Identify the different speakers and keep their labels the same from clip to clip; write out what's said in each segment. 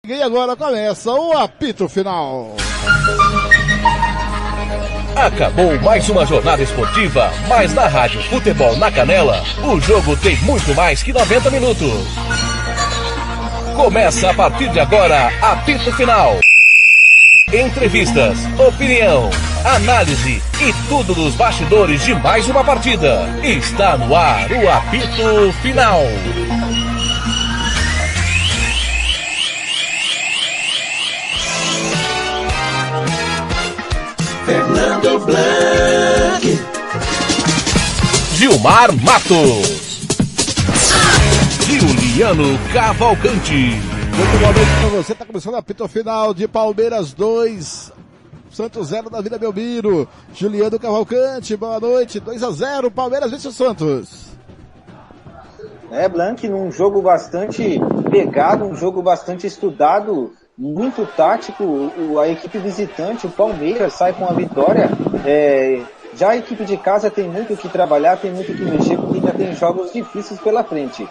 Speaker 1: E agora começa o apito final.
Speaker 2: Acabou mais uma jornada esportiva, mas na Rádio Futebol na Canela, o jogo tem muito mais que 90 minutos. Começa a partir de agora, apito final. Entrevistas, opinião, análise e tudo dos bastidores de mais uma partida. Está no ar o apito final.
Speaker 3: Fernando Blanc,
Speaker 2: Gilmar Matos, Juliano Cavalcante.
Speaker 1: Muito boa noite pra você, tá começando o apito final de Palmeiras 2, Santos 0 da Vila Belmiro. Juliano Cavalcante, boa noite, 2-0, Palmeiras vence o Santos.
Speaker 4: Blanc, num jogo bastante pegado, um jogo bastante estudado, muito tático. A equipe visitante, o Palmeiras, sai com a vitória. Já a equipe de casa tem muito o que trabalhar, tem muito o que mexer, porque ainda tem jogos difíceis pela frente.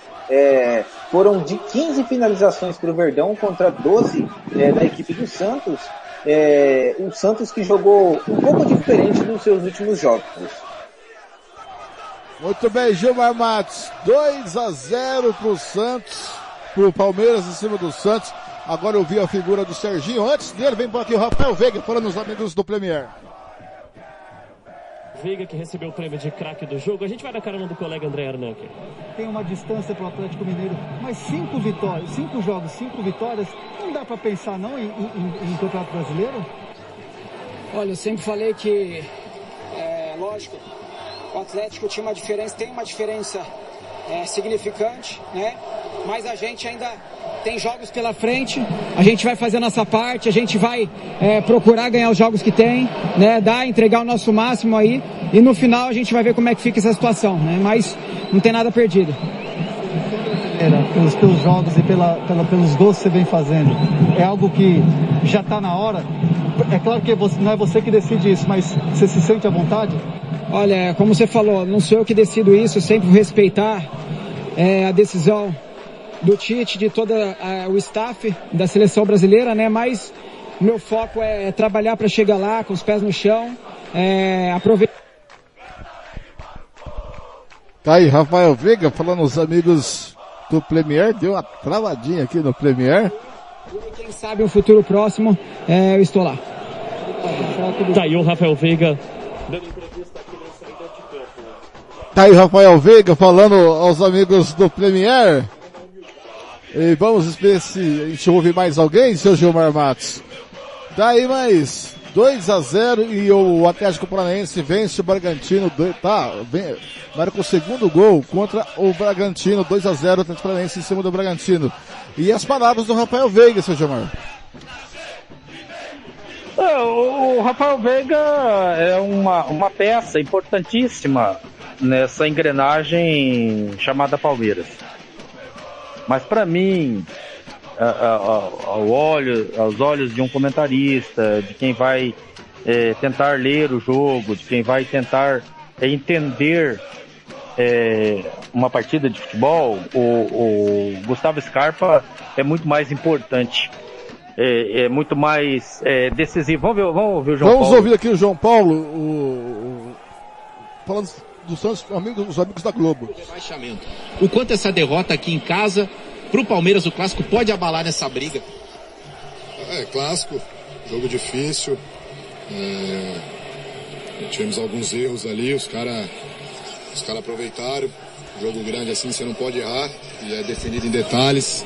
Speaker 4: Foram de 15 finalizações para o Verdão contra 12 da equipe do Santos. O Santos que jogou um pouco diferente nos seus últimos jogos.
Speaker 1: Muito bem, Gilmar Matos, 2-0 pro Santos, pro Palmeiras em cima do Santos. Agora eu vi a figura do Serginho. Antes dele, vem por aqui o Rafael Veiga, falando os amigos do Premier.
Speaker 5: Veiga, que recebeu o prêmio de craque do jogo. A gente vai na carona do colega André Arnanque.
Speaker 6: Tem uma distância para o Atlético Mineiro, mas 5 vitórias, 5 jogos, 5 vitórias, não dá para pensar não em Campeonato Brasileiro?
Speaker 7: Olha, eu sempre falei que, lógico, o Atlético tinha uma diferença, tem uma diferença significante, né? Mas a gente ainda tem jogos pela frente, a gente vai fazer a nossa parte, a gente vai procurar ganhar os jogos que tem, né? Entregar o nosso máximo aí, e no final a gente vai ver como é que fica essa situação, né? Mas não tem nada perdido.
Speaker 6: Pelos teus jogos e pelos gols que você vem fazendo, é algo que já está na hora? É claro que não é você que decide isso, mas você se sente à vontade?
Speaker 7: Olha, como você falou, não sou eu que decido isso, eu sempre vou respeitar a decisão do Tite, de todo o staff da seleção brasileira, né? Mas meu foco é trabalhar para chegar lá com os pés no chão, aproveitar.
Speaker 1: Tá aí, Rafael Veiga, falando os amigos do Premier, deu uma travadinha aqui no Premier.
Speaker 7: Quem sabe um futuro próximo, eu estou lá.
Speaker 5: Tá aí o Rafael Veiga.
Speaker 1: Tá aí, Rafael Veiga, falando aos amigos do Premier. E vamos ver se a gente ouve mais alguém, seu Gilmar Matos. Daí mais 2-0 e o Atlético Paranaense vence o Bragantino, marca o segundo gol contra o Bragantino, 2-0, o Atlético Paranaense em cima do Bragantino. E as palavras do Rafael Veiga, seu Gilmar.
Speaker 8: O Rafael Veiga é uma peça importantíssima nessa engrenagem chamada Palmeiras. Mas para mim, aos olhos de um comentarista, de quem vai tentar ler o jogo, de quem vai tentar entender uma partida de futebol, o Gustavo Scarpa é muito mais importante, é muito mais decisivo. Vamos ouvir o João Paulo.
Speaker 1: Vamos ouvir aqui o João Paulo, falando dos Santos, os amigos da Globo.
Speaker 9: O quanto essa derrota aqui em casa, pro Palmeiras, o clássico, pode abalar nessa briga?
Speaker 10: Clássico, jogo difícil. Tivemos alguns erros ali, os caras aproveitaram. Jogo grande assim, você não pode errar, e é definido em detalhes.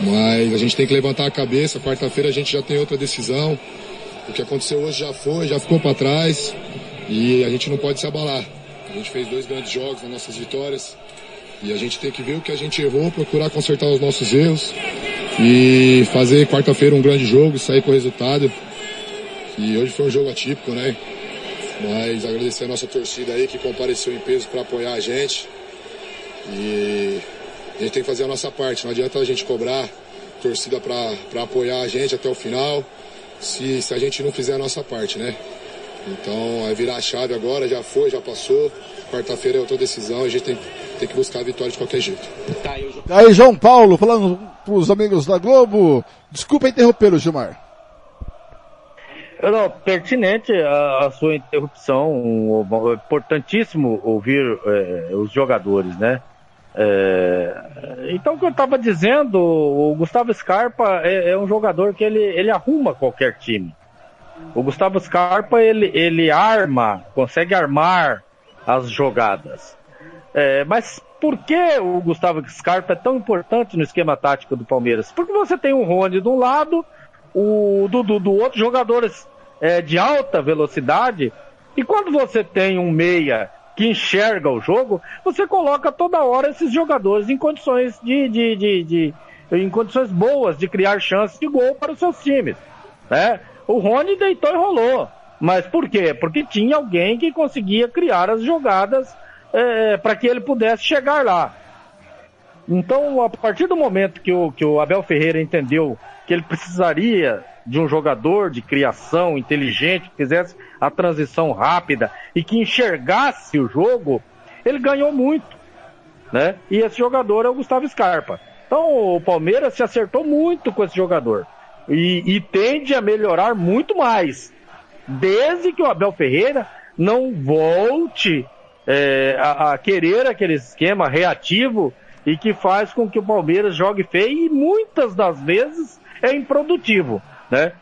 Speaker 10: Mas a gente tem que levantar a cabeça. Quarta-feira a gente já tem outra decisão. O que aconteceu hoje já ficou para trás, e a gente não pode se abalar. A gente fez 2 grandes jogos nas nossas vitórias, e a gente tem que ver o que a gente errou, procurar consertar os nossos erros e fazer quarta-feira um grande jogo, sair com o resultado. E hoje foi um jogo atípico, né? Mas agradecer a nossa torcida aí que compareceu em peso para apoiar a gente. E a gente tem que fazer a nossa parte. Não adianta a gente cobrar torcida para apoiar a gente até o final, se a gente não fizer a nossa parte, né? Então é virar a chave agora, já foi, já passou. Quarta-feira é outra decisão, a gente tem que tem que buscar a vitória de qualquer jeito.
Speaker 1: Aí, João Paulo, falando pros amigos da Globo. Desculpa interromper o Gilmar.
Speaker 8: Não, pertinente a sua interrupção, é importantíssimo ouvir os jogadores, né? Então, o que eu estava dizendo, o Gustavo Scarpa é um jogador que ele arruma qualquer time. O Gustavo Scarpa, ele consegue armar as jogadas. Mas por que o Gustavo Scarpa é tão importante no esquema tático do Palmeiras? Porque você tem o Rony de um lado, do outro, jogadores de alta velocidade, e quando você tem um meia que enxerga o jogo, você coloca toda hora esses jogadores em condições em condições boas de criar chances de gol para os seus times, né? O Rony deitou e rolou, mas por quê? Porque tinha alguém que conseguia criar as jogadas para que ele pudesse chegar lá. Então, a partir do momento que o Abel Ferreira entendeu que ele precisaria de um jogador de criação inteligente, que fizesse a transição rápida e que enxergasse o jogo, ele ganhou muito, né? E esse jogador é o Gustavo Scarpa. Então, o Palmeiras se acertou muito com esse jogador e tende a melhorar muito mais, desde que o Abel Ferreira não volte a querer aquele esquema reativo e que faz com que o Palmeiras jogue feio e muitas das vezes é improdutivo, né?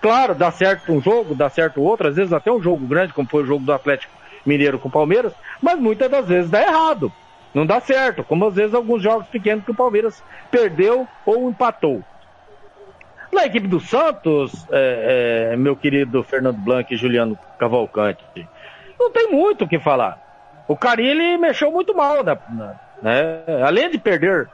Speaker 8: Claro, dá certo um jogo, dá certo outro, às vezes até um jogo grande, como foi o jogo do Atlético Mineiro com o Palmeiras, mas muitas das vezes dá errado, não dá certo, como às vezes alguns jogos pequenos que o Palmeiras perdeu ou empatou. Na equipe do Santos, meu querido Fernando Blanc e Juliano Cavalcante, não tem muito o que falar. O Carille mexeu muito mal, né? Além de perder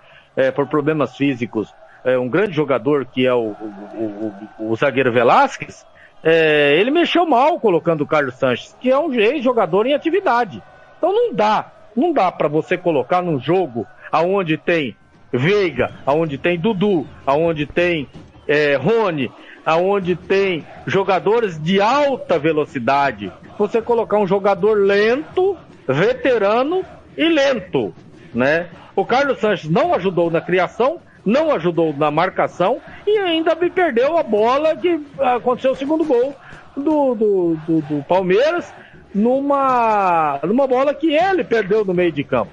Speaker 8: por problemas físicos um grande jogador que é o zagueiro Velasquez, ele mexeu mal colocando o Carlos Sanches, que é um ex-jogador em atividade. Então não dá para você colocar num jogo aonde tem Veiga, aonde tem Dudu, aonde tem Rony, aonde tem jogadores de alta velocidade, você colocar um jogador lento, veterano e lento, né? O Carlos Sanches não ajudou na criação, não ajudou na marcação e ainda me perdeu a bola que aconteceu o segundo gol do Palmeiras numa bola que ele perdeu no meio de campo.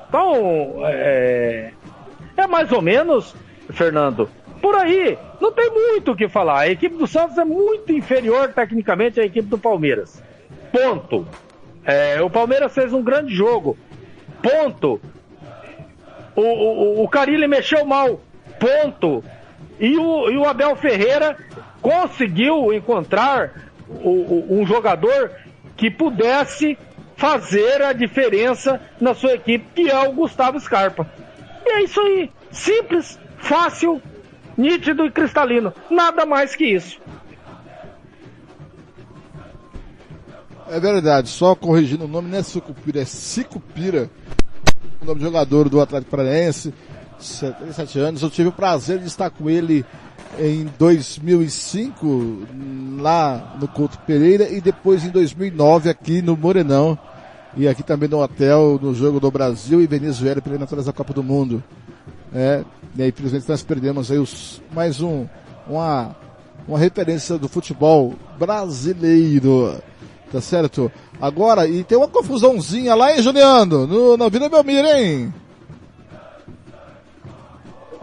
Speaker 8: Então, é mais ou menos, Fernando, por aí, não tem muito o que falar. A equipe do Santos é muito inferior tecnicamente à equipe do Palmeiras. Ponto. O Palmeiras fez um grande jogo. Ponto. O Carille mexeu mal. Ponto. E o Abel Ferreira conseguiu encontrar um jogador que pudesse fazer a diferença na sua equipe, que é o Gustavo Scarpa. E é isso aí. Simples, fácil, nítido e cristalino. Nada mais que isso.
Speaker 1: É verdade, só corrigindo o nome, não é Sucupira, é Sicupira, o nome do jogador do Atlético Paranaense, 77 anos. Eu tive o prazer de estar com ele em 2005, lá no Couto Pereira, e depois em 2009 aqui no Morenão, e aqui também no hotel, no Jogo do Brasil e Venezuela pela eliminatórias da Copa do Mundo. E aí, infelizmente, nós perdemos aí mais uma referência do futebol brasileiro. Tá certo? Agora, e tem uma confusãozinha lá, hein, Juliano? Na Vila Belmiro, hein?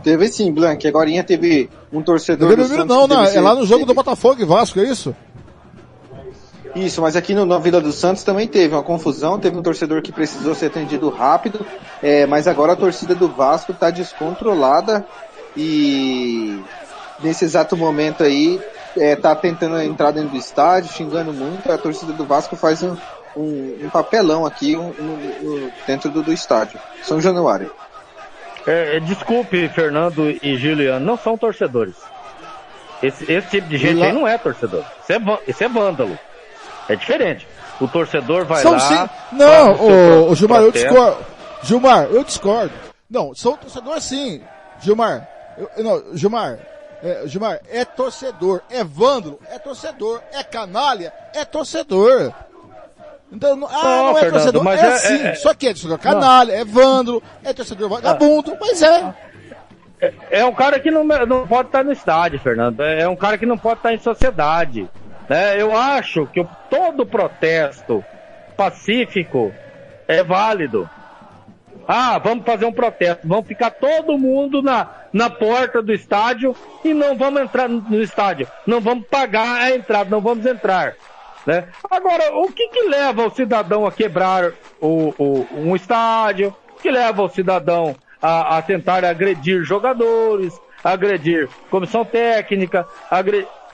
Speaker 4: Teve sim, Blanc. Agorinha teve um torcedor do Santos...
Speaker 1: Não, é lá no jogo do Botafogo e Vasco, é isso?
Speaker 4: Isso, mas aqui na Vila do Santos também teve uma confusão, teve um torcedor que precisou ser atendido rápido, mas agora a torcida do Vasco tá descontrolada e nesse exato momento aí tá tentando entrar dentro do estádio, xingando muito. A torcida do Vasco faz um papelão aqui dentro do estádio São Januário.
Speaker 8: Desculpe, Fernando e Juliano, não são torcedores. Esse tipo de gente aí não é torcedor. Isso é vândalo. É diferente. O torcedor vai lá...
Speaker 1: Sim. Não, Gilmar, eu discordo. Gilmar, eu discordo. Não, são torcedores sim. Gilmar, Gilmar, é torcedor, é vândalo, é torcedor, é canalha, é torcedor. Então, não é
Speaker 8: Fernando,
Speaker 1: torcedor,
Speaker 8: mas
Speaker 1: é sim. Só que é torcedor canalha, é vândalo, é torcedor vagabundo, mas é.
Speaker 8: É um cara que não pode estar no estádio, Fernando. É um cara que não pode estar em sociedade. Né? Eu acho que todo protesto pacífico é válido. Vamos fazer um protesto. Vamos ficar todo mundo na porta do estádio e não vamos entrar no estádio. Não vamos pagar a entrada, não vamos entrar. Né? Agora, o que leva o cidadão a quebrar um estádio? O que leva o cidadão a tentar agredir jogadores, agredir comissão técnica,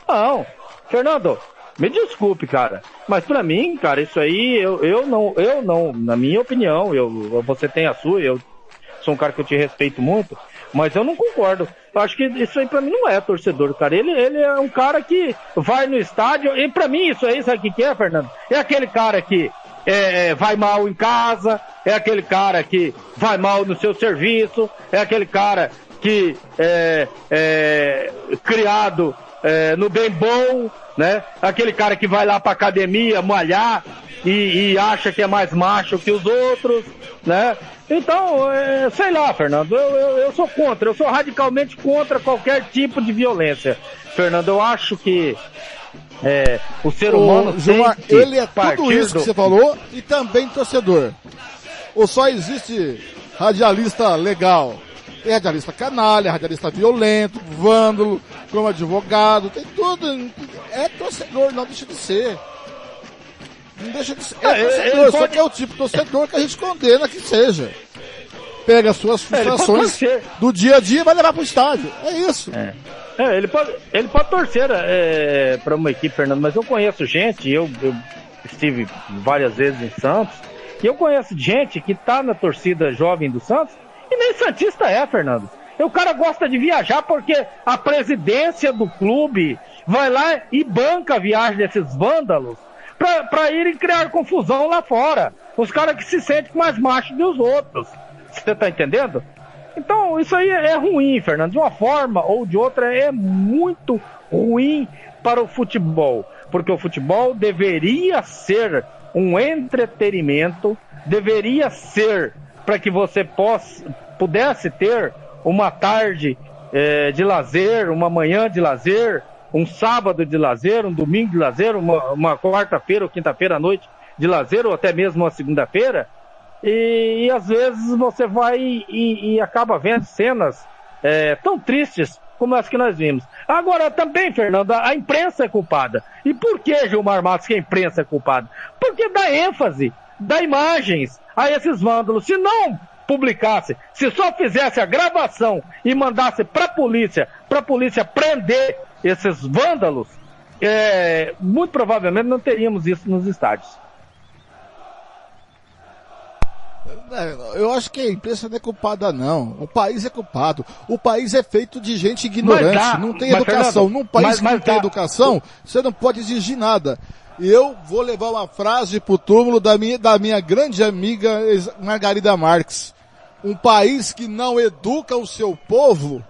Speaker 8: Não, Fernando, me desculpe, cara, mas pra mim, cara, isso aí, eu não, na minha opinião, você tem a sua, eu sou um cara que eu te respeito muito, mas eu não concordo. Eu acho que isso aí pra mim não é torcedor, cara. Ele é um cara que vai no estádio, e pra mim isso aí, sabe o que é, Fernando? É aquele cara que vai mal em casa, é aquele cara que vai mal no seu serviço, é aquele cara que é criado no bem bom, né? Aquele cara que vai lá pra academia malhar e acha que é mais macho que os outros, né? Então, sei lá, Fernando, eu sou contra, eu sou radicalmente contra qualquer tipo de violência. Fernando, eu acho que o ser humano
Speaker 1: Gilmar,
Speaker 8: tem que
Speaker 1: ele é tudo isso que você falou e também torcedor. Ou só existe radialista legal? Tem radialista canalha, radialista violento, vândalo, como advogado, tem tudo. É torcedor, não deixa de ser. Não deixa de ser. É torcedor, só que é o tipo de torcedor que a gente condena que seja. Pega as suas frustrações do dia a dia e vai levar pro estádio. É isso.
Speaker 8: Ele pode torcer para uma equipe, Fernando, mas eu conheço gente, eu estive várias vezes em Santos, e eu conheço gente que tá na torcida jovem do Santos e nem santista Fernando. E o cara gosta de viajar porque a presidência do clube vai lá e banca a viagem desses vândalos para irem criar confusão lá fora. Os caras que se sentem mais machos que os outros. Você tá entendendo? Então, isso aí é ruim, Fernando. De uma forma ou de outra, é muito ruim para o futebol. Porque o futebol deveria ser um entretenimento, deveria ser para que você pudesse ter uma tarde de lazer, uma manhã de lazer, um sábado de lazer, um domingo de lazer, uma quarta-feira ou quinta-feira à noite de lazer, ou até mesmo uma segunda-feira. E às vezes você vai e acaba vendo cenas tão tristes como as que nós vimos. Agora também, Fernando, a imprensa é culpada. E por que, Gilmar Matos, que a imprensa é culpada? Porque dá ênfase, dá imagens a esses vândalos. Se não publicasse, se só fizesse a gravação e mandasse para a polícia prender esses vândalos, muito provavelmente não teríamos isso nos estádios.
Speaker 1: Eu acho que a imprensa não é culpada, não. O país é culpado. O país é feito de gente ignorante, não tem educação. Num país que não tem educação, você não pode exigir nada. Eu vou levar uma frase pro túmulo da minha grande amiga Margarida Marques. Um país que não educa o seu povo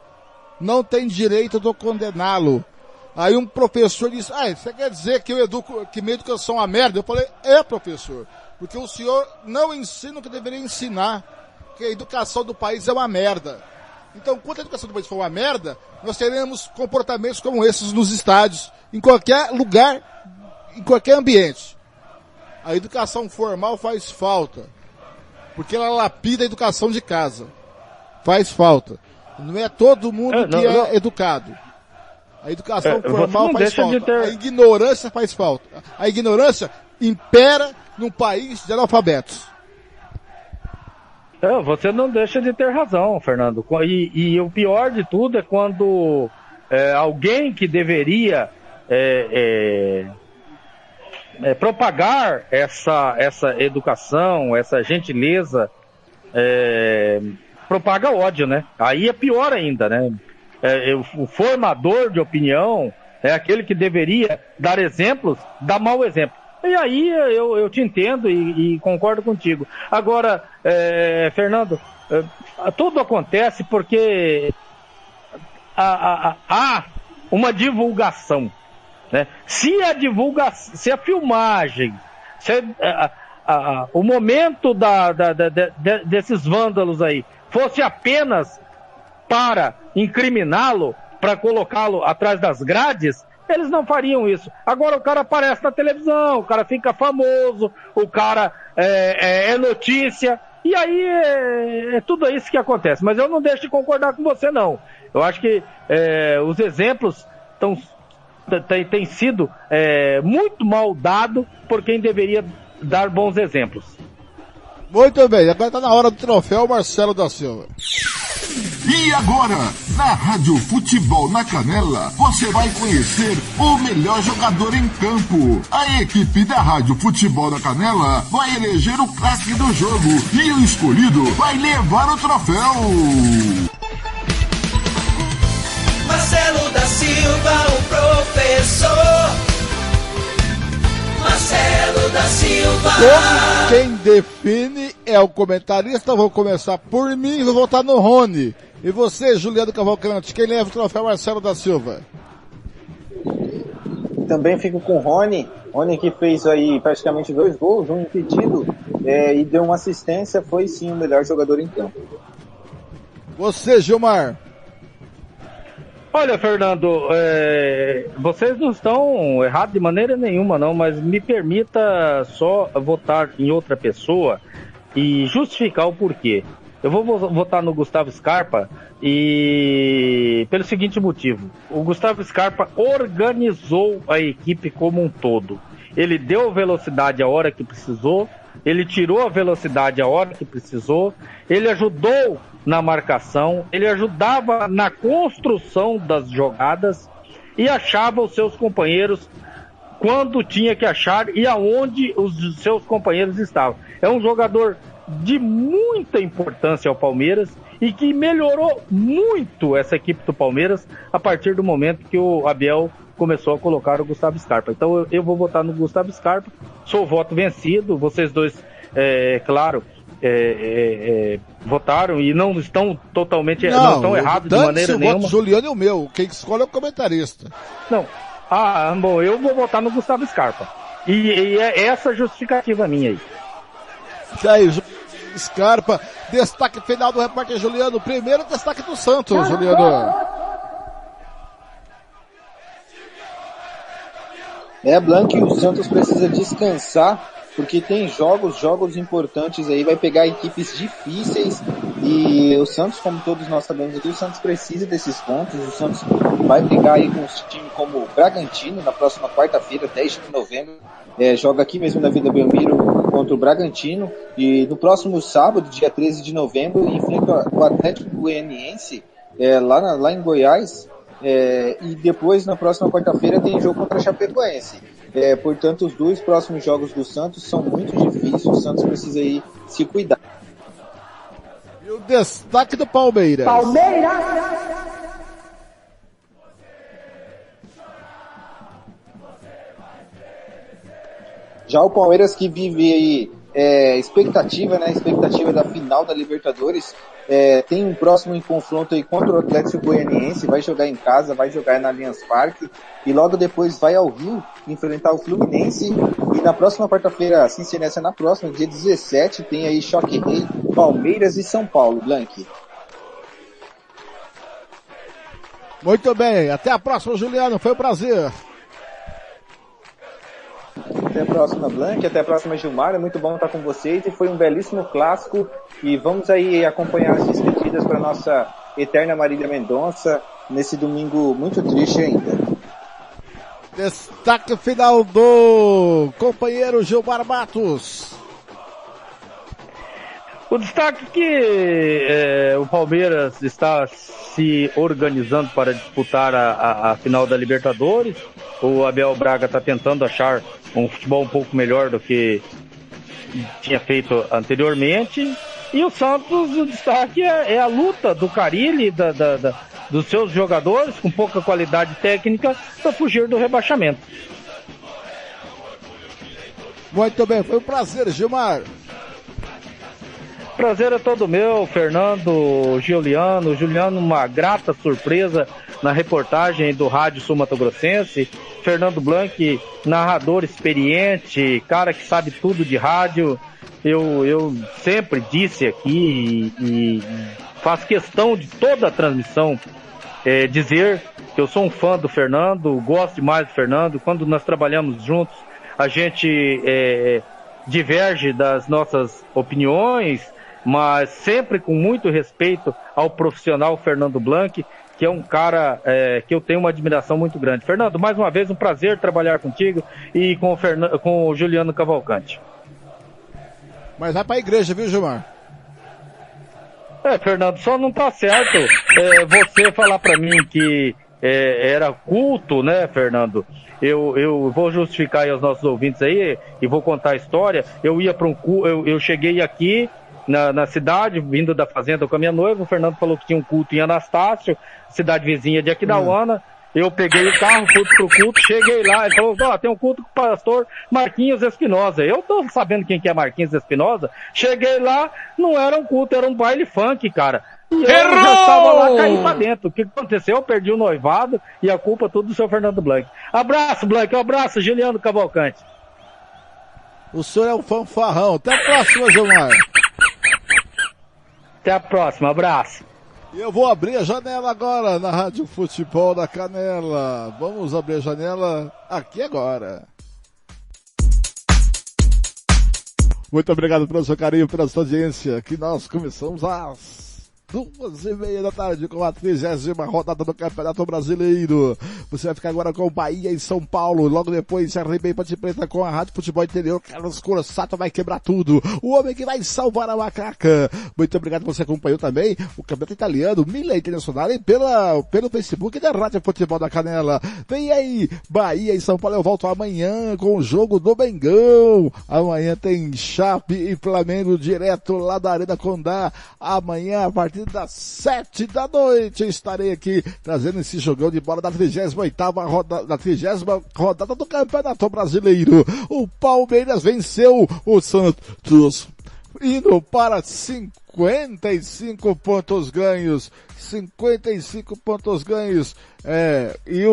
Speaker 1: não tem direito de condená-lo. Aí um professor disse, você quer dizer que que minha educação é uma merda? Eu falei, professor. Porque o senhor não ensina o que deveria ensinar, que a educação do país é uma merda. Então, quando a educação do país for uma merda, nós teremos comportamentos como esses nos estádios, em qualquer lugar, em qualquer ambiente. A educação formal faz falta, porque ela lapida a educação de casa. Faz falta. Não é todo mundo que é educado. A educação formal faz falta. A ignorância faz falta. A ignorância impera num país de analfabetos.
Speaker 8: Você não deixa de ter razão, Fernando. E o pior de tudo é quando alguém que deveria propagar essa educação, essa gentileza, propaga ódio, né? Aí é pior ainda, né? O formador de opinião é aquele que deveria dar exemplos, dá mau exemplo. E aí eu te entendo e concordo contigo. Agora, Fernando, tudo acontece porque há uma divulgação, né? Se a filmagem, o momento desses vândalos aí fosse apenas para incriminá-lo, para colocá-lo atrás das grades, eles não fariam isso. Agora o cara aparece na televisão, o cara fica famoso, o cara é notícia, e aí é tudo isso que acontece. Mas eu não deixo de concordar com você, não. Eu acho que os exemplos têm sido muito mal dados por quem deveria dar bons exemplos.
Speaker 1: Muito bem, agora está na hora do troféu Marcelo da Silva.
Speaker 11: E agora, na Rádio Futebol na Canela, você vai conhecer o melhor jogador em campo. A equipe da Rádio Futebol na Canela vai eleger o craque do jogo e o escolhido vai levar o troféu.
Speaker 3: Marcelo da Silva, o professor. Marcelo da Silva.
Speaker 1: Como quem define é o comentarista, vou começar por mim e vou votar no Rony. E você, Juliano Cavalcante, quem leva o troféu Marcelo da Silva?
Speaker 4: Também fico com o Rony. Rony que fez aí praticamente 2 gols, um impedido e deu uma assistência, foi sim o melhor jogador em campo.
Speaker 1: Você, Gilmar?
Speaker 8: Olha, Fernando, vocês não estão errados de maneira nenhuma, não, mas me permita só votar em outra pessoa e justificar o porquê. Eu vou votar no Gustavo Scarpa e pelo seguinte motivo: o Gustavo Scarpa organizou a equipe como um todo. Ele deu velocidade a hora que precisou, ele tirou a velocidade a hora que precisou, ele ajudou na marcação, ele ajudava na construção das jogadas e achava os seus companheiros quando tinha que achar e aonde os seus companheiros estavam. É um jogador de muita importância ao Palmeiras e que melhorou muito essa equipe do Palmeiras a partir do momento que o Abel começou a colocar o Gustavo Scarpa. Então eu vou votar no Gustavo Scarpa, sou voto vencido, vocês dois, claro, votaram e não estão totalmente, não estão errados de maneira nenhuma. O voto
Speaker 1: Juliano e o meu, quem escolhe é o comentarista.
Speaker 8: Não, bom, eu vou votar no Gustavo Scarpa e é essa justificativa minha aí.
Speaker 1: Aí, Scarpa, destaque final do repórter Juliano, primeiro destaque do Santos, Juliano.
Speaker 4: Blanc, o Santos precisa descansar, porque tem jogos importantes aí, vai pegar equipes difíceis, e o Santos, como todos nós sabemos aqui, o Santos precisa desses pontos, o Santos vai pegar aí com um time como o Bragantino, na próxima quarta-feira, 10 de novembro, joga aqui mesmo na Vila Belmiro contra o Bragantino, e no próximo sábado, dia 13 de novembro, enfrenta o Atlético Goianiense, lá em Goiás, e depois, na próxima quarta-feira, tem jogo contra a Chapecoense. Portanto, os 2 próximos jogos do Santos são muito difíceis, o Santos precisa aí se cuidar.
Speaker 1: E o destaque do Palmeiras.
Speaker 4: Já o Palmeiras que vive aí expectativa da final da Libertadores, tem um próximo confronto aí contra o Atlético Goianiense, vai jogar em casa, vai jogar na Allianz Parque, e logo depois vai ao Rio enfrentar o Fluminense, e na próxima quarta-feira, assim se nessa na próxima, dia 17, tem aí Choque Rei, Palmeiras e São Paulo, Blank.
Speaker 1: Muito bem, até a próxima, Juliano, foi um prazer.
Speaker 4: Até a próxima, Blank, até a próxima, Gilmar, é muito bom estar com vocês e foi um belíssimo clássico e vamos aí acompanhar as despedidas para nossa eterna Marília Mendonça nesse domingo muito triste ainda.
Speaker 1: Destaque final do companheiro Gilmar Matos.
Speaker 8: O destaque que o Palmeiras está se organizando para disputar a final da Libertadores. O Abel Braga está tentando achar um futebol um pouco melhor do que tinha feito anteriormente. E o Santos, o destaque é a luta do Carille, dos seus jogadores com pouca qualidade técnica para fugir do rebaixamento.
Speaker 1: Muito bem, foi um prazer, Gilmar.
Speaker 8: Prazer é todo meu, Fernando, Juliano, uma grata surpresa na reportagem do Rádio Sul Mato Grossense. Fernando Blanc, narrador experiente, cara que sabe tudo de rádio. Eu sempre disse aqui e faço questão de toda a transmissão dizer que eu sou um fã do Fernando, gosto demais do Fernando. Quando nós trabalhamos juntos, a gente diverge das nossas opiniões, mas sempre com muito respeito ao profissional Fernando Blanc, que é um cara que eu tenho uma admiração muito grande. Fernando, mais uma vez um prazer trabalhar contigo e com o Juliano Cavalcante.
Speaker 1: Mas vai pra igreja, viu, Gilmar?
Speaker 8: Fernando, só não tá certo você falar pra mim que era culto, né, Fernando? Eu vou justificar aí aos nossos ouvintes aí e vou contar a história. Eu ia para eu cheguei aqui na cidade, vindo da fazenda com a minha noiva. O Fernando falou que tinha um culto em Anastácio, cidade vizinha de Aquidauana. Eu peguei o carro, fui pro culto, cheguei lá, ele falou, tem um culto com o pastor Marquinhos Espinosa. Eu tô sabendo quem que é Marquinhos Espinosa. Cheguei lá, não era um culto, era um baile funk, cara. E eu já estava lá, caí pra dentro. O que aconteceu? Eu perdi o noivado e a culpa tudo do seu Fernando Blanc. Abraço, Blanc, um abraço, Juliano Cavalcante.
Speaker 1: O senhor é um fanfarrão. Até a próxima, Gilmar.
Speaker 8: Até a próxima, abraço.
Speaker 1: E eu vou abrir a janela agora na Rádio Futebol da Canela. Vamos abrir a janela aqui agora. Muito obrigado pelo seu carinho, pela sua audiência, que nós começamos às 2h30 da tarde com a 30ª rodada do Campeonato Brasileiro. Você vai ficar agora com o Bahia em São Paulo, logo depois CRB Ponte Preta com a Rádio Futebol Interior. Carlos Corsato vai quebrar tudo, o homem que vai salvar a macaca. Muito obrigado por você acompanhou também o Campeonato Italiano, Mila Internacional, pelo Facebook da Rádio Futebol da Canela. Vem aí, Bahia em São Paulo. Eu volto amanhã com o jogo do Mengão. Amanhã tem Chape e Flamengo direto lá da Arena Condá. Amanhã, a partir das 7 da noite, estarei aqui trazendo esse jogão de bola da 38ª rodada do Campeonato Brasileiro. O Palmeiras venceu o Santos, indo para 55 pontos ganhos. 55 pontos ganhos. E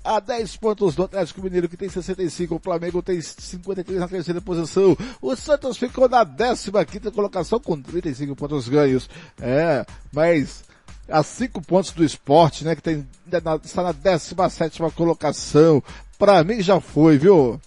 Speaker 1: a 10 pontos do Atlético Mineiro, que tem 65. O Flamengo tem 53 na terceira posição. O Santos ficou na 15ª colocação com 35 pontos ganhos. Mas a 5 pontos do Sport, né, que está na 17ª colocação. Pra mim já foi, viu?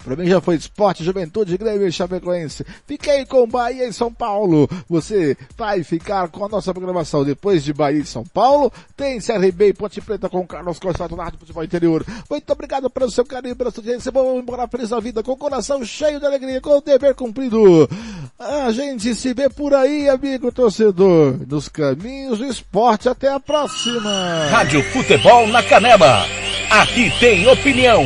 Speaker 1: Pra mim já foi Sport, Juventude, Grêmio e Chapecoense. Fiquei com Bahia e São Paulo. Você vai ficar com a nossa programação. Depois de Bahia e São Paulo, tem CRB e Ponte Preta com Carlos Corsato na Rádio Futebol Interior. Muito obrigado pelo seu carinho, pela sua audiência. Vamos embora feliz da vida, com o coração cheio de alegria, com o dever cumprido. A gente se vê por aí, amigo torcedor, nos caminhos do esporte. Até a próxima.
Speaker 2: Rádio Futebol na Canela. Aqui tem opinião.